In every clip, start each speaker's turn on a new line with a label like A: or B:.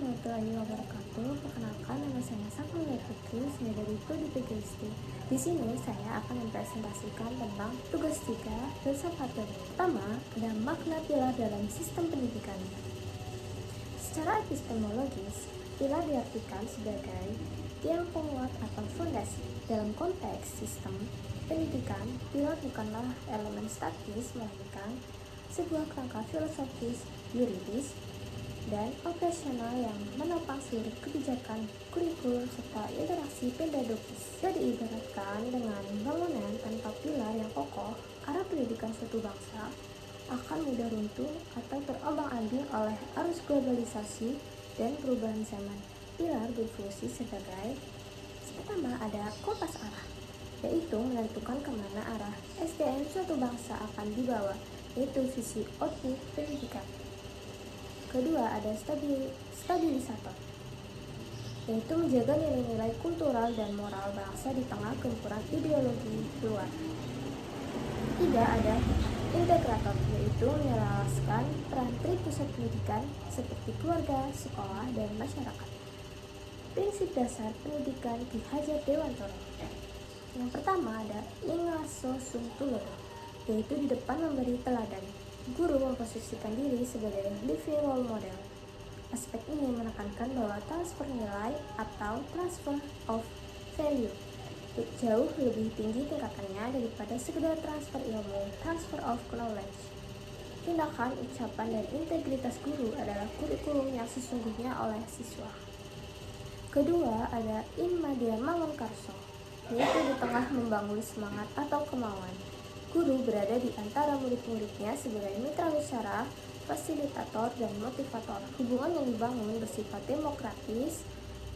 A: warahmatullahi wabarakatuh. Perkenalkan, nama saya Samuel Putri, saya dari Prodi PGSD. Di sini saya akan mempresentasikan tentang tugas 3 filsafat teori. Pertama, ada makna pilar dalam sistem pendidikan. Secara epistemologis, pilar diartikan sebagai tiang penguat atau fondasi. Dalam konteks sistem pendidikan, pilar bukanlah elemen statis, melainkan sebuah kerangka filosofis, yuridis, dan operasional yang menopang seluruh kebijakan, kurikulum, serta interaksi pedagogis. Jika diibaratkan dengan bangunan tanpa pilar yang kokoh, arah pendidikan suatu bangsa akan mudah runtuh atau terombang-ambing oleh arus globalisasi dan perubahan zaman. Pilar berfungsi sebagai pertama, ada kompas arah, yaitu menentukan kemana arah SDM suatu bangsa akan dibawa, yaitu visi output pendidikan. Kedua, ada stabilisator, yaitu menjaga nilai-nilai kultural dan moral bangsa di tengah gempuran ideologi luar. Ketiga, ada integrator, yaitu menyelaraskan peran pusat pendidikan seperti keluarga, sekolah, dan masyarakat. Prinsip dasar pendidikan Ki Hajar Dewantara. Yang pertama ada ingaso sum tulodo, yaitu di depan memberi teladan. Guru memposisikan diri sebagai living role model. Aspek ini menekankan bahwa transfer nilai atau transfer of value jauh lebih tinggi tingkatannya daripada sekedar transfer ilmu, transfer of knowledge. Tindakan, ucapan, dan integritas guru adalah kurikulum yang sesungguhnya oleh siswa. Kedua, ada in media mangun karso, yaitu di tengah membangun semangat atau kemauan. Guru berada di antara murid-muridnya sebagai mitra bicara, fasilitator, dan motivator. Hubungan yang dibangun bersifat demokratis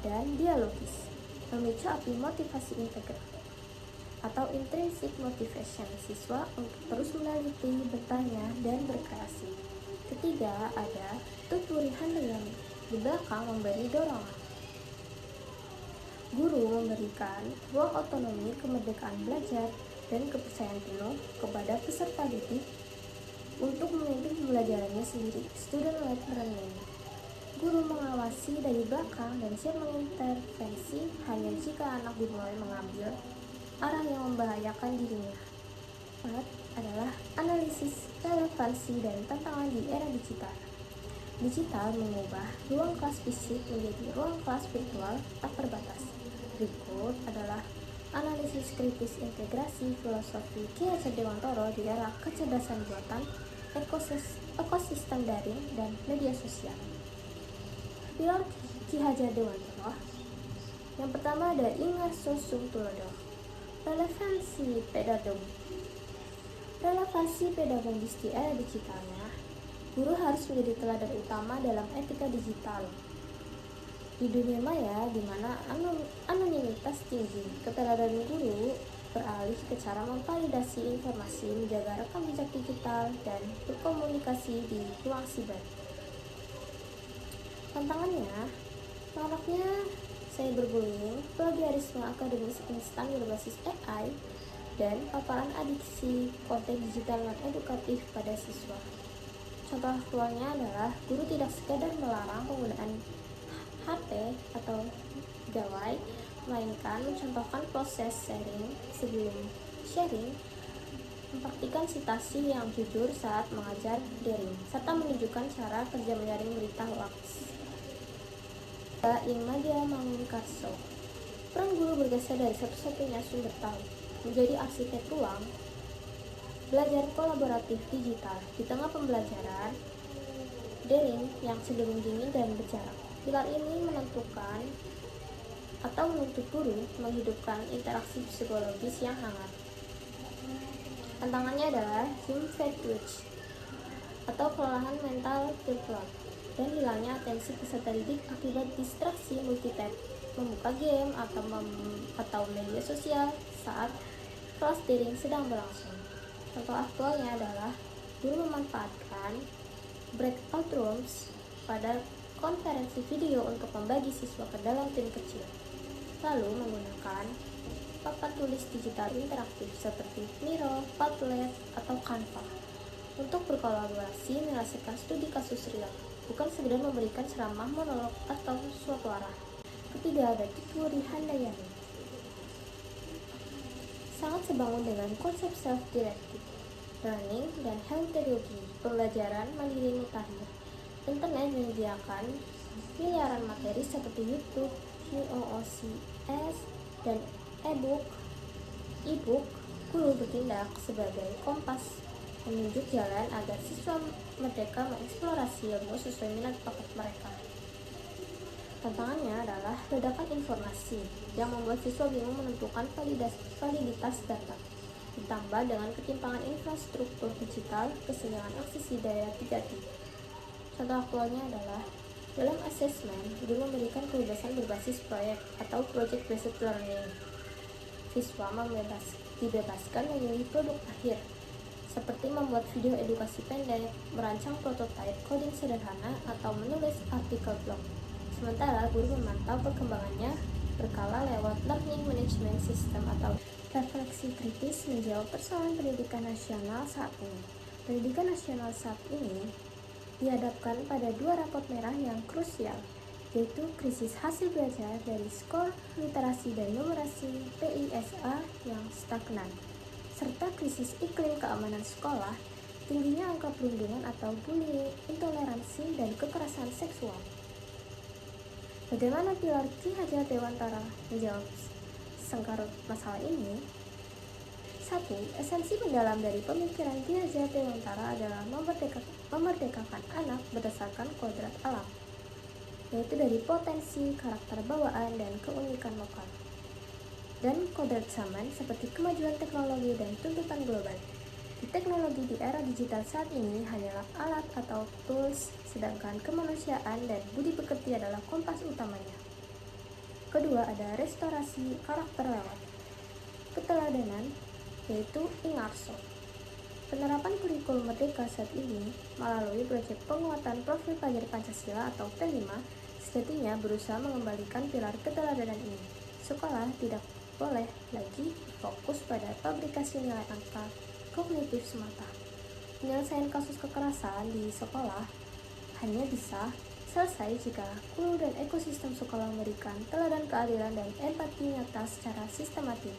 A: dan dialogis, memicu api motivasi integral atau intrinsic motivation siswa untuk terus meneliti, bertanya, dan berkreasi. Ketiga, ada tuturi handayani, di belakang memberi dorongan. Guru memberikan ruang otonomi, kemerdekaan belajar, dan kepercayaan penuh kepada peserta didik untuk memimpin pembelajarannya sendiri, student-led learning. Guru mengawasi dari belakang dan siap mengintervensi hanya jika anak dimulai mengambil arah yang membahayakan dirinya. 4 adalah analisis relevansi dan tantangan di era digital. Digital mengubah ruang kelas fisik menjadi ruang kelas virtual tak terbatas. Berikut adalah analisis kritis integrasi filosofi Ki Hajar Dewantara di era kecerdasan buatan, ekosistem daring, dan media sosial. Pilar Ki Hajar Dewantara. Yang pertama ada ingaso sum tulodo, relevansi pedagogis di era digitalnya. Guru harus menjadi teladan utama dalam etika digital. Di dunia maya, di mana anonimitas tinggi, keteladanan guru beralih ke cara memvalidasi informasi, menjaga rekam jejak digital, dan berkomunikasi di ruang siber. Tantangannya, maraknya cyberbullying, plagiarisme akademis instan berbasis AI, dan paparan adiksi konten digital non-edukatif pada siswa. Contoh aktualnya adalah guru tidak sekadar melarang penggunaan HP atau gawai, melainkan mencontohkan proses sharing sebelum sharing, mempraktikkan citasi yang jujur saat mengajar daring, serta menunjukkan cara kerja menyaring berita hoax. Media mangun karso. Peran guru bergeser dari satu-satunya sumber tahu menjadi arsitek ruang belajar kolaboratif digital di tengah pembelajaran daring yang cenderung dingin dan berjarak. Pilar ini menentukan atau menuntut guru menghidupkan interaksi psikologis yang hangat. Tantangannya adalah Zoom fatigue atau kelelahan mental virtual dan hilangnya atensi peserta didik akibat distraksi multitab, membuka game atau media sosial saat kelas daring sedang berlangsung. Contoh aktualnya adalah guru memanfaatkan breakout rooms pada konferensi video untuk membagi siswa ke dalam tim kecil, lalu menggunakan papan tulis digital interaktif seperti Miro, Padlet, atau Canva untuk berkolaborasi menyelesaikan studi kasus real. bukan sekedar memberikan ceramah, monolog, atau suatu arah. Ketiga, ada Tutwuri Handayani. Sangat sebangun dengan konsep self-directed learning dan heterogeneity, pembelajaran mandiri mutakhir. Internet menyediakan miliaran materi seperti YouTube, VOOC, dan e-book. Guru bertindak sebagai kompas menunjuk jalan agar siswa merdeka mengeksplorasi ilmu sesuai minat bakat mereka. Tantangannya adalah ledakan informasi yang membuat siswa bingung menentukan validitas data, ditambah dengan ketimpangan infrastruktur digital, kesenjangan akses di daerah 3T. Contoh aktualnya adalah dalam asesmen, guru memberikan kebebasan berbasis proyek atau project based learning. Siswa dibebaskan memilih produk akhir, seperti membuat video edukasi pendek, merancang prototipe coding sederhana, atau menulis artikel blog. Sementara guru memantau perkembangannya berkala lewat Learning Management System atau refleksi kritis menjawab persoalan pendidikan nasional saat ini. Pendidikan nasional saat ini dihadapkan pada dua rapot merah yang krusial, yaitu krisis hasil belajar dari skor literasi dan numerasi PISA yang stagnan, serta krisis iklim keamanan sekolah, tingginya angka perundungan atau bullying, intoleransi, dan kekerasan seksual. Bagaimana pilar Ki Hajar Dewantara menjawab sengkarut masalah ini? 1. Esensi mendalam dari pemikiran Ki Hajar Dewantara adalah memerdekakan anak berdasarkan kodrat alam, yaitu dari potensi, karakter bawaan, dan keunikan lokal, dan kodrat zaman seperti kemajuan teknologi dan tuntutan global. Teknologi di era digital saat ini hanyalah alat atau tools, sedangkan kemanusiaan dan budi pekerti adalah kompas utamanya. Kedua, ada restorasi karakter lewat keteladanan, yaitu Ingarso. Penerapan kurikulum merdeka saat ini melalui proyek penguatan profil pelajar Pancasila atau P5 sejatinya berusaha mengembalikan pilar keteladanan ini. Sekolah tidak boleh lagi fokus pada fabrikasi nilai angka kognitif semata. Penyelesaian kasus kekerasan di sekolah hanya bisa selesai jika guru dan ekosistem sekolah memberikan teladan keadilan dan empati nyata secara sistematik.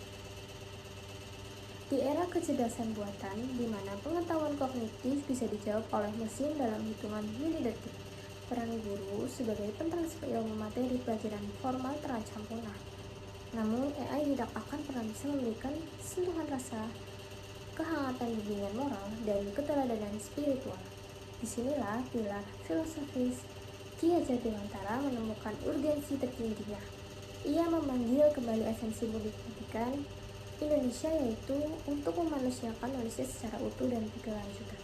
A: Di era kecerdasan buatan, di mana pengetahuan kognitif bisa dijawab oleh mesin dalam hitungan milidetik, peran guru sebagai pentransfer ilmu materi pelajaran formal terancam punah. Namun, AI tidak akan pernah bisa memberikan sentuhan rasa, kehangatan bimbingan moral, dan keteladanan spiritual. Disinilah pilar filosofis Ki Hajar Dewantara menemukan urgensi tertingginya. Ia memanggil kembali esensi pendidikan Indonesia, yaitu untuk memanusiakan manusia secara utuh dan berkelanjutan.